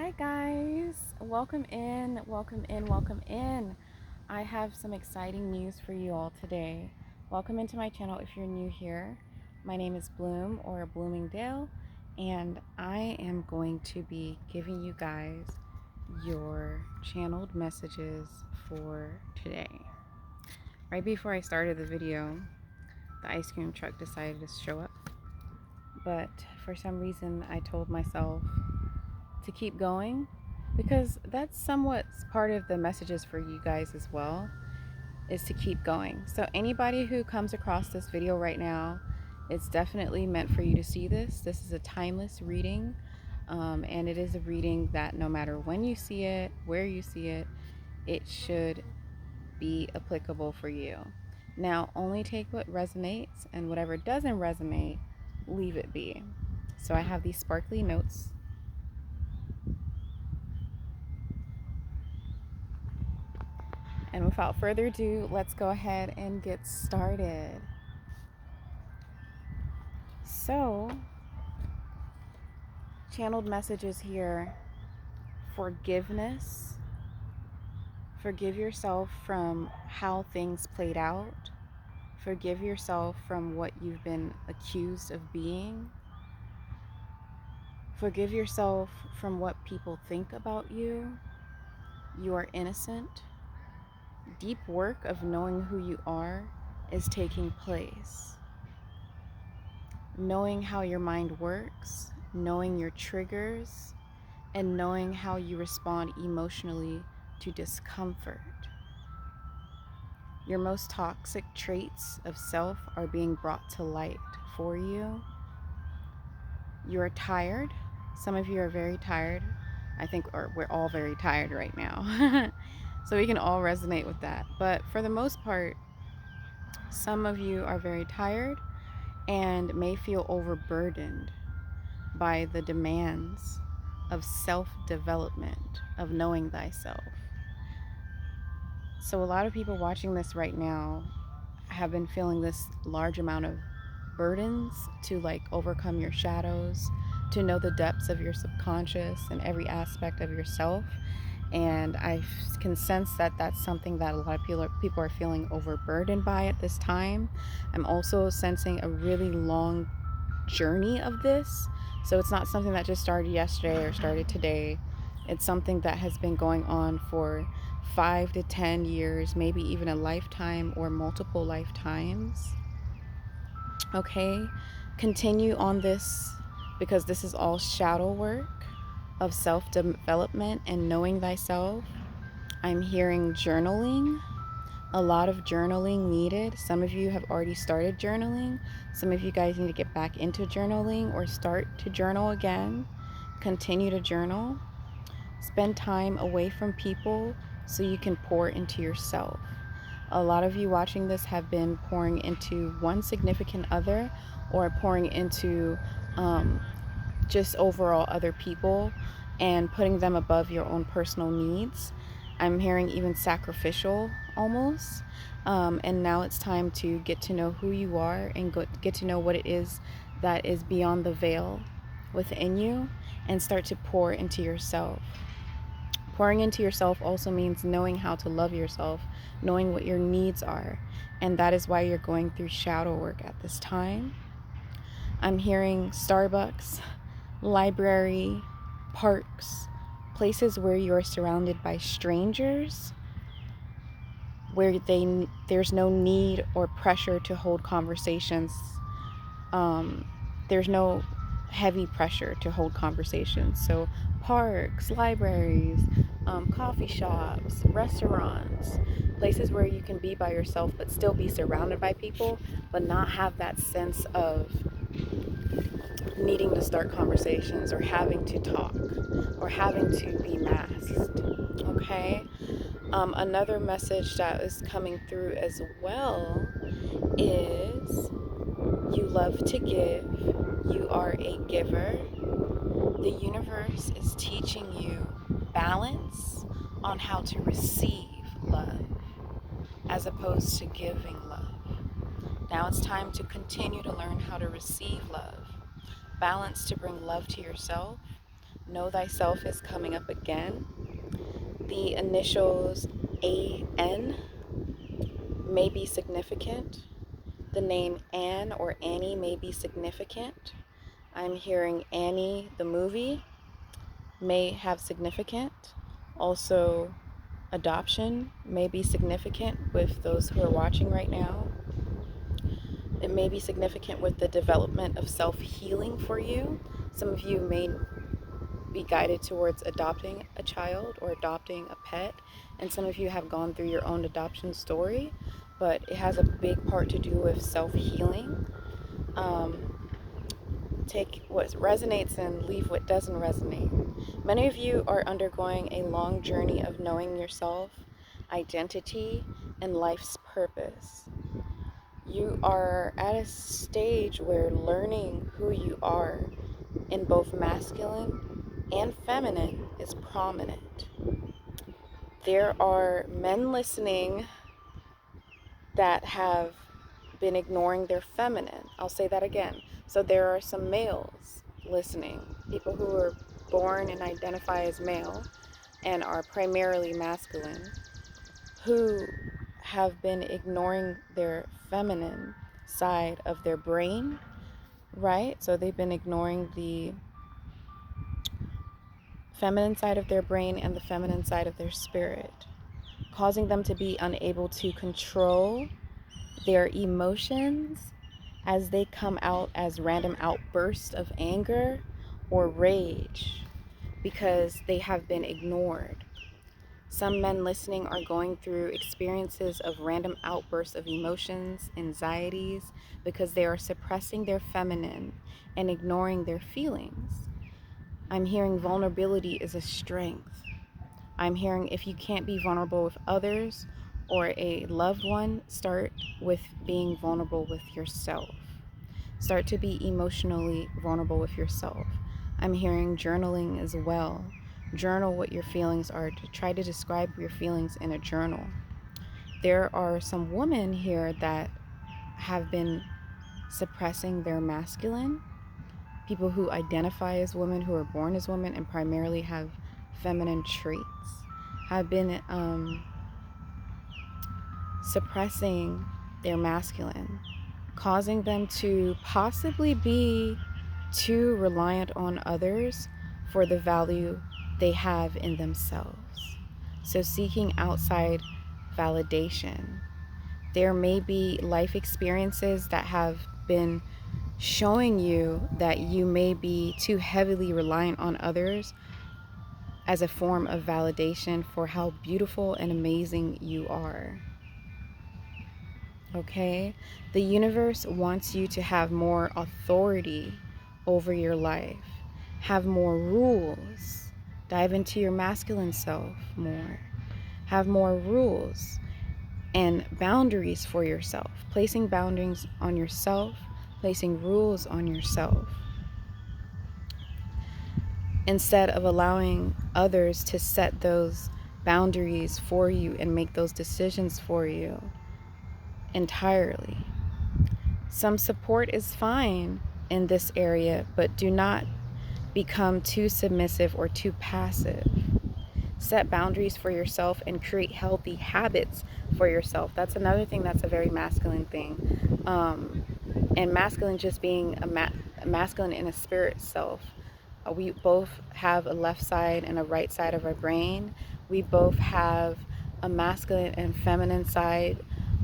Hi guys, welcome in, welcome in, welcome in. I have some exciting news for you all today. Welcome into my channel if you're new here. My name is Bloom or Bloomingdale, and I am going to be giving you guys your channeled messages for today. Right before I started the video, the ice cream truck decided to show up, but for some reason I told myself to keep going because that's somewhat part of the messages for you guys as well, is to keep going. So anybody who comes across this video right now, it's definitely meant for you to see this. This is a timeless reading, and it is a reading that no matter when you see it, where you see it, it should be applicable for you. Now, only take what resonates, and whatever doesn't resonate, leave it be. So I have these sparkly notes. And without further ado, let's go ahead and get started. So, channeled messages here: forgiveness. Forgive yourself from how things played out. Forgive yourself from what you've been accused of being. Forgive yourself from what people think about you. You are innocent. Deep work of knowing who you are is taking place. Knowing how your mind works, knowing your triggers, and knowing how you respond emotionally to discomfort. Your most toxic traits of self are being brought to light for you. You are tired. Some of you are very tired. I think we're all very tired right now. So we can all resonate with that. But for the most part, some of you are very tired and may feel overburdened by the demands of self-development, of knowing thyself. So a lot of people watching this right now have been feeling this large amount of burdens to overcome your shadows, to know the depths of your subconscious and every aspect of yourself. And I can sense that that's something that a lot of people are feeling overburdened by at this time. I'm also sensing a really long journey of this. So it's not something that just started yesterday or started today. It's something that has been going on for 5 to 10 years, maybe even a lifetime or multiple lifetimes. Okay, continue on this because this is all shadow work of self-development and knowing thyself. I'm hearing journaling. A lot of journaling needed. Some of you have already started journaling. Some of you guys need to get back into journaling or start to journal again. Continue to journal. Spend time away from people so you can pour into yourself. A lot of you watching this have been pouring into one significant other or pouring into just overall other people and putting them above your own personal needs. I'm hearing even sacrificial almost. And now it's time to get to know who you are and get to know what it is that is beyond the veil within you and start to pour into yourself. Pouring into yourself also means knowing how to love yourself, knowing what your needs are. And that is why you're going through shadow work at this time. I'm hearing Starbucks, library, parks, places where you're surrounded by strangers, where there's no need or pressure to hold conversations. There's no heavy pressure to hold conversations. So parks, libraries, coffee shops, restaurants, places where you can be by yourself but still be surrounded by people, but not have that sense of needing to start conversations or having to talk or having to be masked. Okay? Another message that is coming through as well is you love to give. You are a giver. The universe is teaching you balance on how to receive love as opposed to giving love. Now it's time to continue to learn how to receive love. Balance to bring love to yourself, Know thyself is coming up again. The initials AN may be significant. The name Anne or Annie may be significant. I'm hearing Annie, the movie, may have significant. Also, adoption may be significant with those who are watching right now. It may be significant with the development of self-healing for you. Some of you may be guided towards adopting a child or adopting a pet, and some of you have gone through your own adoption story, but it has a big part to do with self-healing. Take what resonates and leave what doesn't resonate. Many of you are undergoing a long journey of knowing yourself, identity, and life's purpose. You are at a stage where learning who you are in both masculine and feminine is prominent. There are men listening that have been ignoring their feminine. I'll say that again. So there are some males listening, people who are born and identify as male and are primarily masculine, who have been ignoring their feminine side of their brain, right? So they've been ignoring the feminine side of their brain and the feminine side of their spirit, causing them to be unable to control their emotions as they come out as random outbursts of anger or rage because they have been ignored. Some men listening are going through experiences of random outbursts of emotions, anxieties, because they are suppressing their feminine and ignoring their feelings. I'm hearing vulnerability is a strength. I'm hearing if you can't be vulnerable with others or a loved one, start with being vulnerable with yourself. Start to be emotionally vulnerable with yourself. I'm hearing journaling as well. Journal what your feelings are. To try to describe your feelings in a journal. There are some women here that have been suppressing their masculine. People who identify as women, who are born as women, and primarily have feminine traits, have been suppressing their masculine, causing them to possibly be too reliant on others for the value they have in themselves. So seeking outside validation. There may be life experiences that have been showing you that you may be too heavily reliant on others as a form of validation for how beautiful and amazing you are. Okay? The universe wants you to have more authority over your life, have more rules, dive into your masculine self more, have more rules and boundaries for yourself, placing boundaries on yourself, placing rules on yourself, instead of allowing others to set those boundaries for you and make those decisions for you entirely. Some support is fine in this area, but do not become too submissive or too passive. Set boundaries for yourself and create healthy habits for yourself. That's another thing that's a very masculine thing. And masculine just being a masculine in a spirit self. We both have a left side and a right side of our brain. We both have a masculine and feminine side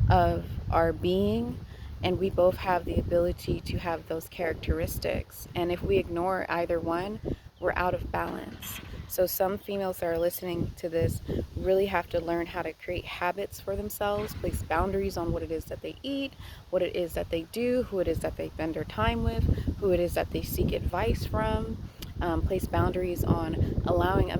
of our being, and we both have the ability to have those characteristics. And if we ignore either one, we're out of balance. So some females that are listening to this really have to learn how to create habits for themselves, place boundaries on what it is that they eat, what it is that they do, who it is that they spend their time with, who it is that they seek advice from, place boundaries on allowing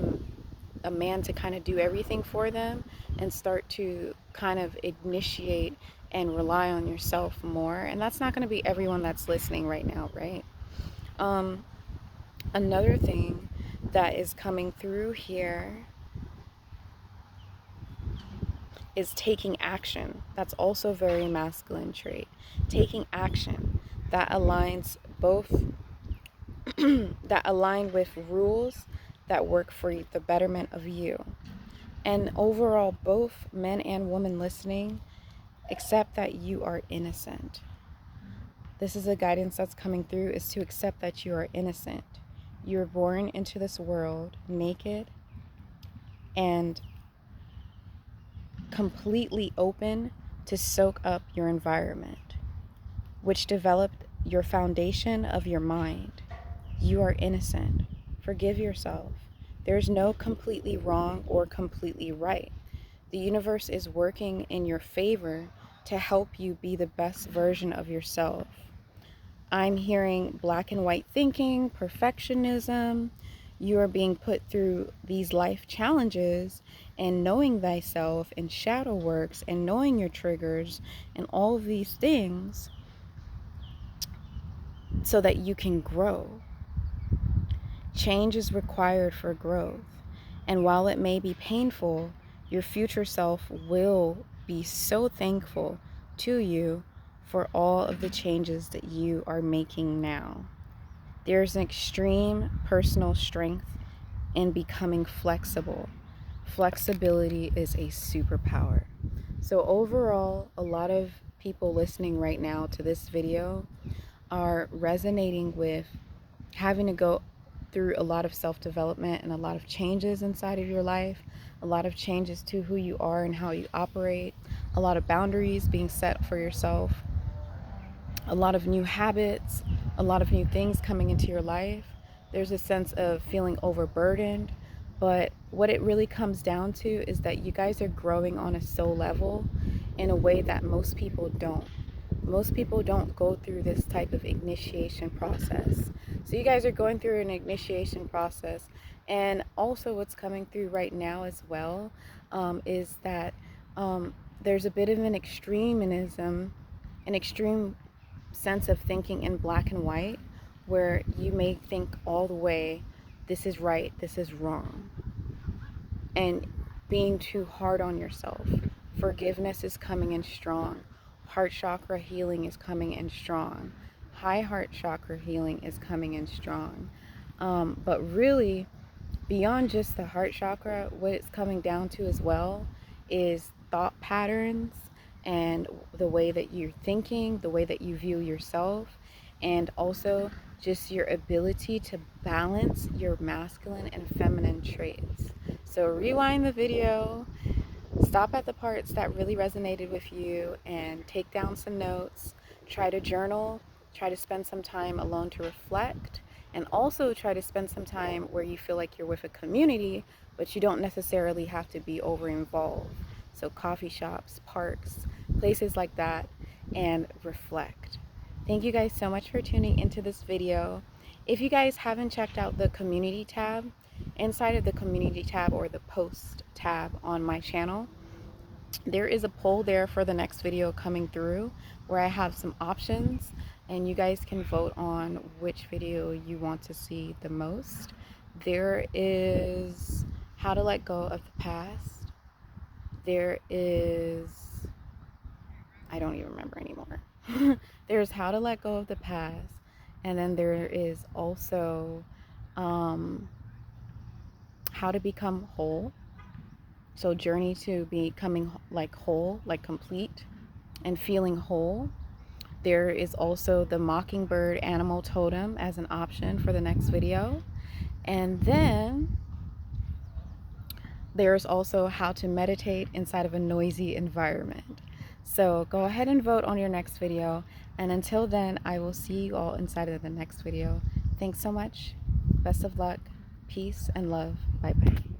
a man to kind of do everything for them, and start to kind of initiate and rely on yourself more. And that's not going to be everyone that's listening right now, right? Another thing that is coming through here is taking action. That's also a very masculine trait. Taking action that aligns both that align with rules that work for the betterment of you. And overall, both men and women listening, accept that you are innocent. This is a guidance that's coming through, is to accept that you are innocent. You were born into this world naked and completely open to soak up your environment, which developed your foundation of your mind. You are innocent. Forgive yourself. There's no completely wrong or completely right. The universe is working in your favor to help you be the best version of yourself. I'm hearing black and white thinking, perfectionism. You are being put through these life challenges, and knowing thyself and shadow works and knowing your triggers and all of these things so that you can grow. Change is required for growth. And while it may be painful, your future self will be so thankful to you for all of the changes that you are making now. There's an extreme personal strength in becoming flexible. Flexibility is a superpower. So overall, a lot of people listening right now to this video are resonating with having to go through a lot of self-development and a lot of changes inside of your life, a lot of changes to who you are and how you operate, a lot of boundaries being set for yourself, a lot of new habits, a lot of new things coming into your life. There's a sense of feeling overburdened, but what it really comes down to is that you guys are growing on a soul level in a way that most people don't. Most people don't go through this type of initiation process. So you guys are going through an initiation process. And also what's coming through right now as well is that there's a bit of an extremism, an extreme sense of thinking in black and white, where you may think all the way, this is right, this is wrong, and being too hard on yourself. Forgiveness is coming in strong. Heart chakra healing is coming in strong. High heart chakra healing is coming in strong. But really, beyond just the heart chakra, what it's coming down to as well is thought patterns and the way that you're thinking, the way that you view yourself, and also just your ability to balance your masculine and feminine traits. So rewind the video, stop at the parts that really resonated with you and take down some notes. Try to journal, try to spend some time alone to reflect, and also try to spend some time where you feel like you're with a community, but you don't necessarily have to be over involved. So coffee shops, parks, places like that, and reflect. Thank you guys so much for tuning into this video. If you guys haven't checked out the community tab, inside of the community tab or the post tab on my channel, there is a poll there for the next video coming through where I have some options, and you guys can vote on which video you want to see the most. There is how to let go of the past. There is, I don't even remember anymore. There's how to let go of the past, and then there is also how to become whole. So journey to becoming like whole, like complete and feeling whole. There is also the mockingbird animal totem as an option for the next video. And then there's also how to meditate inside of a noisy environment. So go ahead and vote on your next video. And until then, I will see you all inside of the next video. Thanks so much. Best of luck. Peace and love. Bye-bye.